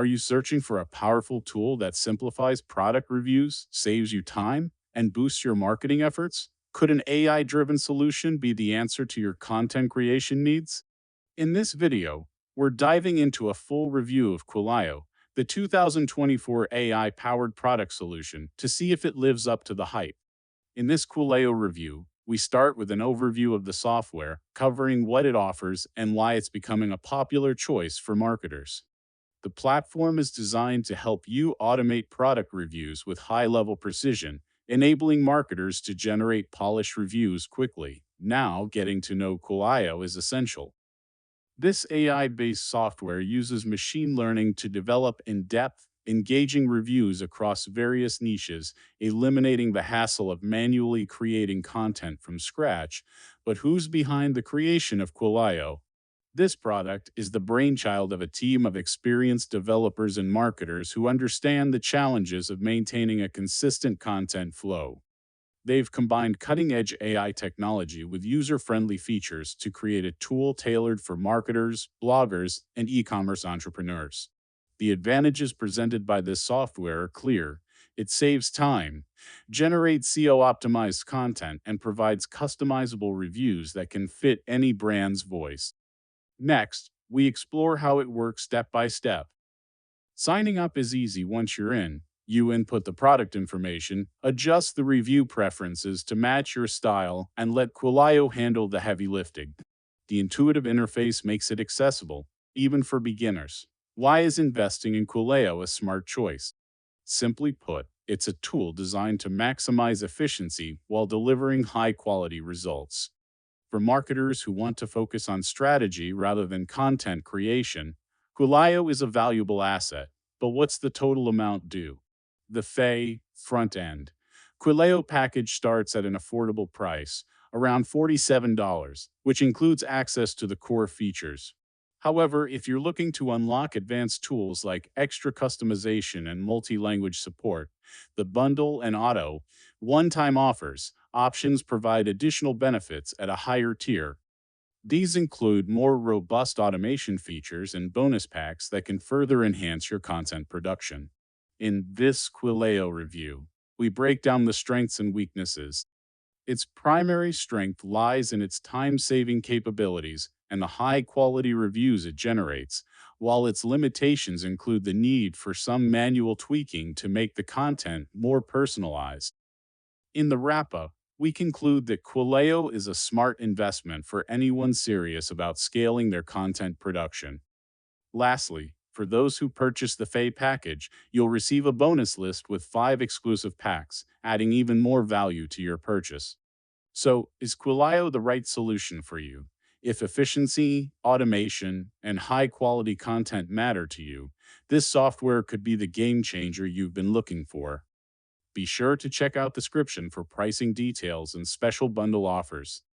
Are you searching for a powerful tool that simplifies product reviews, saves you time, and boosts your marketing efforts? Could an AI-driven solution be the answer to your content creation needs? In this video, we're diving into a full review of Quillaio, the 2024 AI-powered product solution, to see if it lives up to the hype. In this Quillaio review, we start with an overview of the software, covering what it offers and why it's becoming a popular choice for marketers. The platform is designed to help you automate product reviews with high-level precision, enabling marketers to generate polished reviews quickly. Now, getting to know Quillaio is essential. This AI-based software uses machine learning to develop in-depth, engaging reviews across various niches, eliminating the hassle of manually creating content from scratch. But who's behind the creation of Quillaio? This product is the brainchild of a team of experienced developers and marketers who understand the challenges of maintaining a consistent content flow. They've combined cutting-edge AI technology with user-friendly features to create a tool tailored for marketers, bloggers, and e-commerce entrepreneurs. The advantages presented by this software are clear. It saves time, generates SEO-optimized content, and provides customizable reviews that can fit any brand's voice. Next, we explore how it works step by step. Signing up is easy once you're in. You input the product information, adjust the review preferences to match your style, and let Quillaio handle the heavy lifting. The intuitive interface makes it accessible, even for beginners. Why is investing in Quillaio a smart choice? Simply put, it's a tool designed to maximize efficiency while delivering high-quality results. For marketers who want to focus on strategy rather than content creation, Quillaio is a valuable asset. But what's the total amount due? The front end. Quillaio package starts at an affordable price, around $47, which includes access to the core features. However, if you're looking to unlock advanced tools like extra customization and multi-language support, the bundle and auto one-time offers options provide additional benefits at a higher tier. These include more robust automation features and bonus packs that can further enhance your content production. In this Quillaio review, we break down the strengths and weaknesses. Its primary strength lies in its time-saving capabilities and the high-quality reviews it generates, while its limitations include the need for some manual tweaking to make the content more personalized. In the wrap-up, we conclude that Quillaio is a smart investment for anyone serious about scaling their content production. Lastly, for those who purchase the package, you'll receive a bonus list with 5 exclusive packs, adding even more value to your purchase. So, is Quillaio the right solution for you? If efficiency, automation, and high-quality content matter to you, this software could be the game changer you've been looking for. Be sure to check out the description for pricing details and special bundle offers.